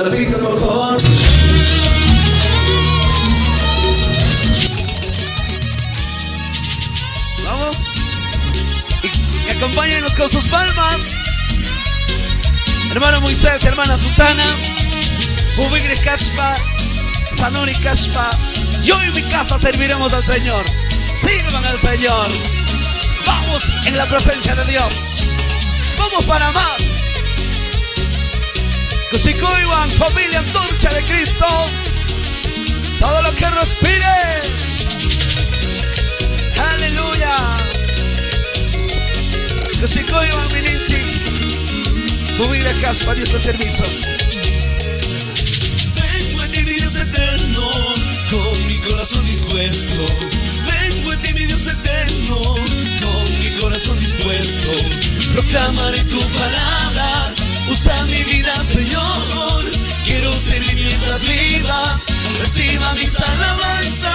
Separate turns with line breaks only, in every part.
de la pista, por favor. Vamos. Y acompáñenos con sus palmas. Hermano Moisés, hermana Susana, Ubigre Kashpa, Sanori Kashpa. Yo y mi casa serviremos al Señor. Sirvan al Señor. Vamos en la presencia de Dios. Vamos para más. Kushikoiwan, familia antorcha de Cristo. Todo lo que respire. Aleluya. Kushikoiwan, Mininchi. Ubigre Kashpa, Dios de servicio.
Vengo en ti, mi Dios eterno, con mi corazón dispuesto. Vengo en ti, mi Dios eterno, con mi corazón dispuesto. Proclamaré tu palabra, usa mi vida, Señor. Quiero servir mientras viva, reciba mis alabanzas.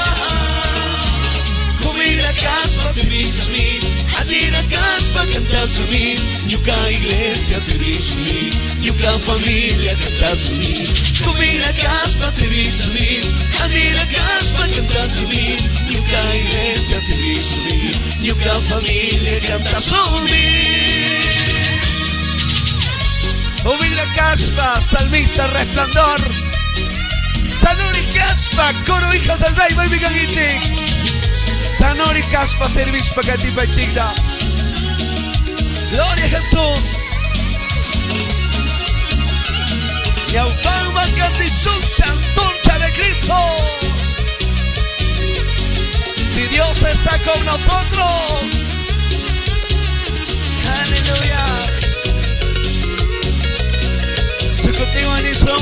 Ubigre Kashpa, servicio a mí. Adira Kashpa, cantas a mí. Ñuka iglesia, servicio a mí. Ñuka familia, cantas a mí. Ubigre Kashpa, servicio a mí. Adira Kashpa, cantas a mí. Ñuka iglesia, servicio a mí. Ñuka familia, cantas a mí.
Ubigre Kashpa, salmista resplandor. Sanori Kashpa, coro hijas del rey, baby Gagichi. Sanori Kashpa, servicio para ti, Pachigda. Gloria a Jesús. Yaupama Catizun, Chantuncha de Cristo. Si Dios está con nosotros. Aleluya. Su contigo inicio.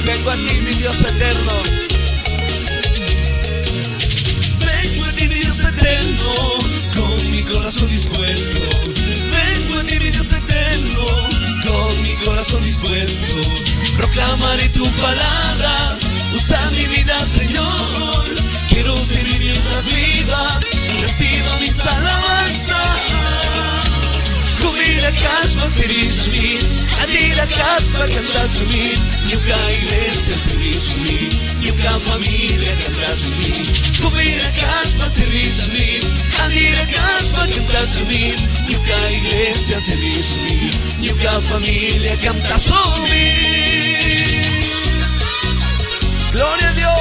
Vengo a ti, mi Dios eterno.
Eterno, con mi corazón dispuesto. Vengo a ti, mi Dios eterno, con mi corazón dispuesto. Proclamaré tu palabra, usa mi vida, Señor. Quiero servir mientras viva, reciba mis alabanzas. Ubigre Kashpa, servicio a mí. Adira Kashpa, cantas a mí. Ñuka iglesia, servicio a mí. Ñuka familia, cantas a mí. Ubigre Kashpa, servicio a mí. Adira Kashpa, cantas a mí. Ñuka iglesia, servicio a mí. Ñuka familia, cantas a mí.
Gloria a Dios.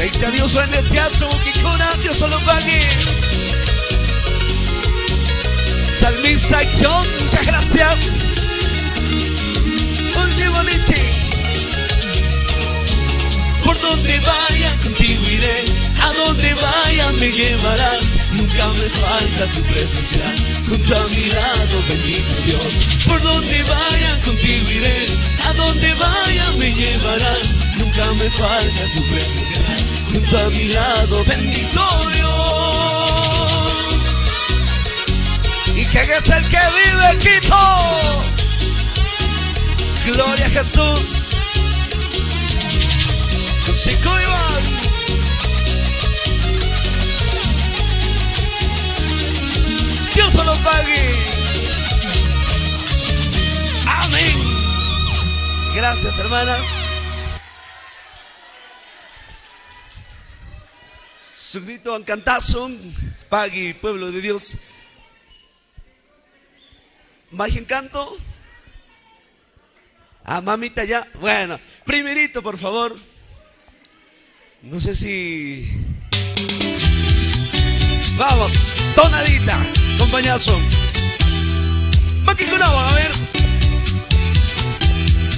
Este a Dios bendeciazo, Kikuna, Dios solo pague. Salmista John, muchas gracias. Último Lichi.
Por donde vaya contigo iré, a donde vaya me llevarás. Nunca me falta tu presencia, junto a mi lado, bendito Dios. Por donde vaya contigo iré, a donde vaya me llevarás. Nunca me falta tu presencia, junto a mi lado, bendito Dios.
¿Y quién es el que vive, Quito? Gloria a Jesús. Kushikoiwan. Dios solo pague. Amén. Gracias, hermanas. Sugdito Ancantazón, Pagui, pueblo de Dios. ¿Más encanto? Ah, mamita ya. Bueno, primerito, por favor. No sé si... Vamos, tonadita, compañazo. Maquicunawa, a ver.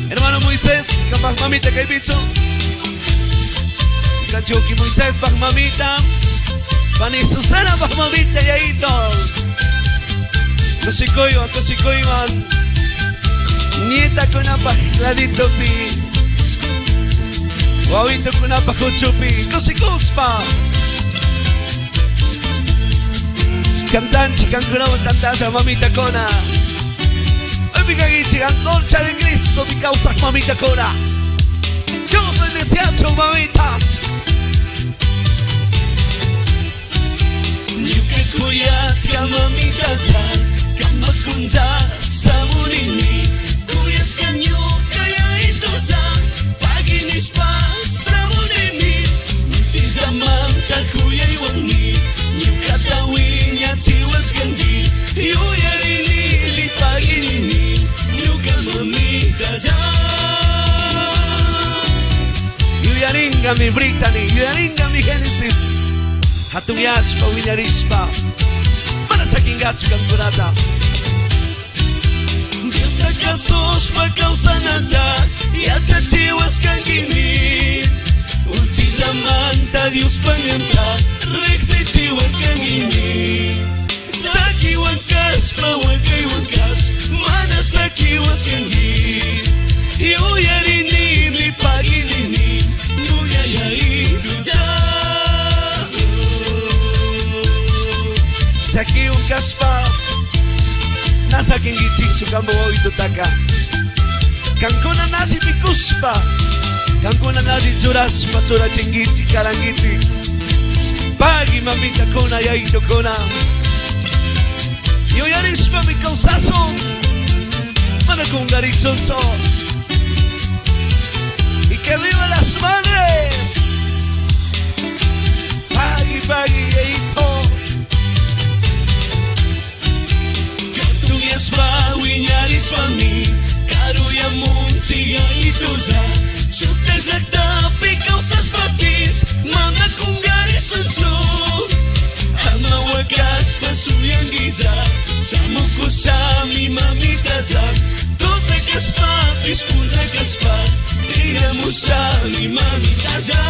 Hermano Moisés, capaz mamita que hay bicho. Cachuki Moisés, pag mamita. Pani Susana, pag mamita, yaito. Kushikoiwan, Kushikoiwan. Nieta con una pajladito pi. Guavito con una pajuchupi. Kushikuspa. Cantanchi, cancunao, tantalla, mamita cona. Hoy mi caguichi, antorcha de Cristo, mi causa, mamita cona. Dios bendecia, mamitas.
Yuke kuyas, kamamitas, kamakunza,
Yaringa mi Brittany, Yaringa mi Genesis. Hatong Yashpa, Winarishpa. Para sa Kingatsu Kankurata.
Dios acasos pa causa nada y atachiwas kangini. Ulti zamanta Dios panganta, rexichiwas kangini. Saki wankas pa wakay wankas, mana saki was kangi. Yuyarini mi pagilini, nuyayay dusa.
Saki wankas pa. Nasa kingichichu kambo itutaka. Kankuna nasi pikuspa. Kankuna nasi churaspa chura chingichi karangichi. Pagi mamita kuna ya ito kuna. Yo yarispa mi causazo. Mana kung garisonso. Y que viva las madres. Pagi pagi ya ito.
Spa winyaris pa mi karuya munti ya ituza sukta zakta pikausas papis mga kungaris unso ama wakas pasuyang giza samuko sa mi mamitaza tote kaspa pispuza kaspa tira mo sa mi mamitaza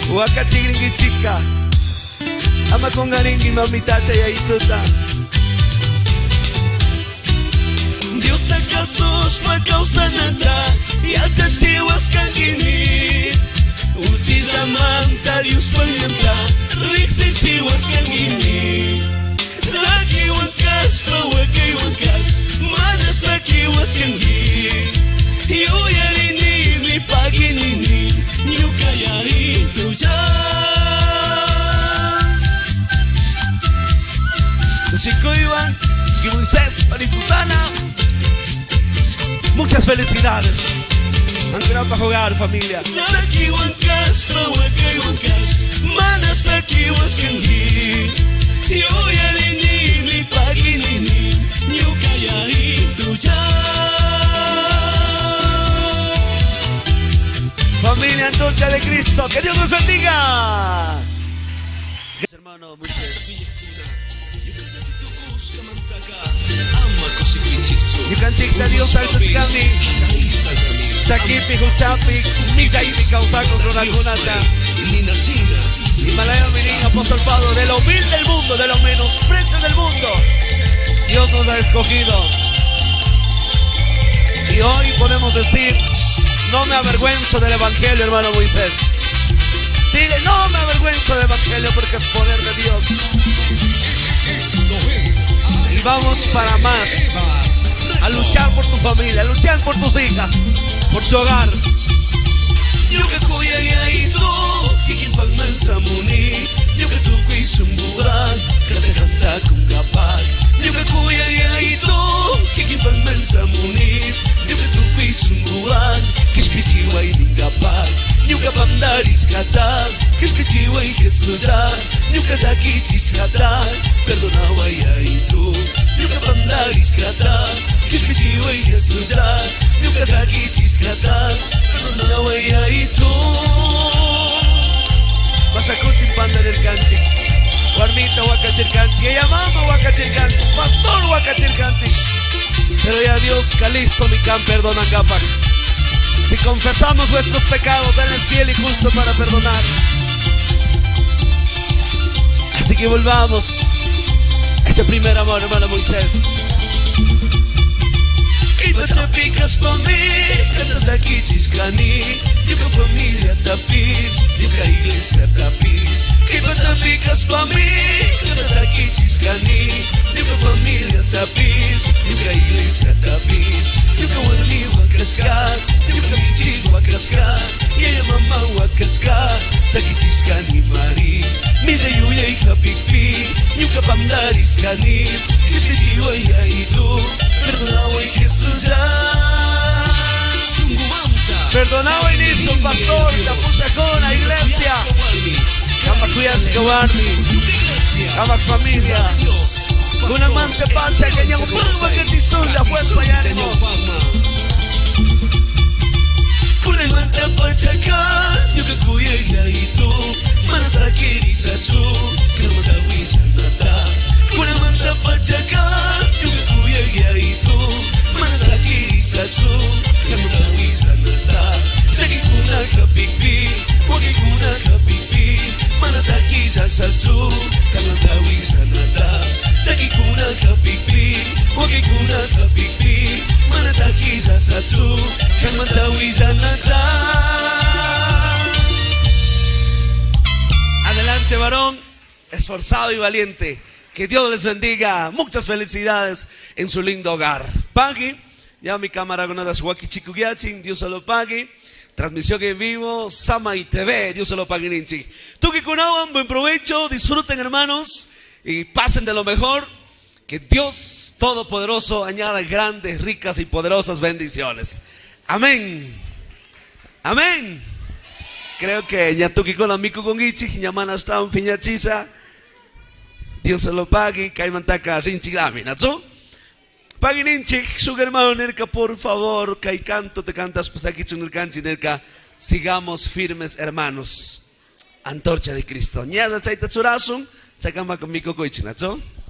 Wakachiringi chica. Ama kong garingi mamitata ya ituta.
Dios acasos pa causa nada y atachiwas kangini. Ulti zamanta Dios panganta, rexichiwas kangini. Saki wankas pa wakay wankas, mana saki was kangi. Yuyarini mi paginini, nyukayari tuja.
Shikoyuan y Moisés Parituzana. Muchas felicidades. Han quedado para jugar, familia.
Saki wankas pa wakay wankas, mana saki was kangi. Yuyarini mi paginini, nyukayari tuja.
Familia Antorcha de Cristo, que Dios nos bendiga. Hermano Moisés. Yukanchikta Dios Altaskami. Sakipi Huchapi, Mijaiti Kausako Ronakunata. Himalaya Mirin, apóstol Pablo, de lo vil del mundo, de lo menosprecio del mundo. Dios nos ha escogido. Y hoy podemos decir, no me avergüenzo del Evangelio, hermano Moisés. Dile, no me avergüenzo del Evangelio porque es poder de Dios. Y vamos para más. A luchar por tu familia, a luchar por tus hijas, por tu hogar.
Yo que cuya ya ito, kikipag man sa muni. Yo que tu kuisumburan, kata kanta kung kapag. Yo que cuya ya ito, kikipag man sa muni. Yo que tu kuisumburan, kispichiway din kapag. Yo que pandaris kata, kispichiway kesuda. Yo que takichis kata, perdonaway ya ito. Yo que pandaris kata. Kispichiway kesuda, yung katakichis kata, pero naway ay ito.
Masakutin panda del canchi, Guarmita Huacachil canchi, ella mama Huacachil canchi, Pastor Huacachil canchi. Pero ya Dios, Calisto mi can perdona capac. Si confesamos nuestros pecados, Él es fiel y justo para perdonar. Así que volvamos a ese primer amor, hermano Moisés.
Ipachapicas pa mi, katas akichis kani. Yung familia tapis, yung iglesia tapis. Ipachapicas pa mi, katas akichis kani. Yung familia tapis, yung iglesia tapis. Yung wali wakaskat, yung kamichi wakaskat. Yung mama wakaskat, sakichis kani mari. Misa yuyay kapikpi, yung kapamdaris kani. Yung jiway ay ito. Perdonaway Jesus
Perdonaway niso, pastor, tapusakon, a iglesia. Kamak kuyas kawarni, kamak familia. Kunang man sa pancha, kanyang pagmagkatisun, la fuerza yan mo.
Kulemanta pachaka Yuka kuya itu Manasakiri sachu Kamata wishanata Kulemanta pachaka Yuka kuya itu Manasakiri sachu Kamata wishanata Saki kuna kapipi Wagi kuna kapipi Manataki sachu Kamata wishanata Saki kuna kapipi Wagi kuna kapipi Manataki sachu Kamata wishanata.
Adelante, varón, esforzado y valiente. Que Dios les bendiga. Muchas felicidades en su lindo hogar. Pagui, ya mi cámara con nada suaki chikugiachin, Dios se lo pague. Transmisión en vivo, Sama y TV, Dios se lo pague ninchi. Tú que conaban, buen provecho, disfruten hermanos y pasen de lo mejor. Que Dios Todopoderoso añada grandes, ricas y poderosas bendiciones. Amén. Amén. Creo que ya tú que con amigo con Ichi, Yamana está un fiñachisa. Dios se lo pague, Caimantaka, Rinchi Grami, ¿no? Pague Ninchi, su hermano Nerka, por favor, Kai canto, te cantas, pues aquí Chunurkanchi Nerka, sigamos firmes, hermanos. Antorcha de Cristo. Ñaza Chaita Churasun, Chacamba conmigo Coichi, ¿no?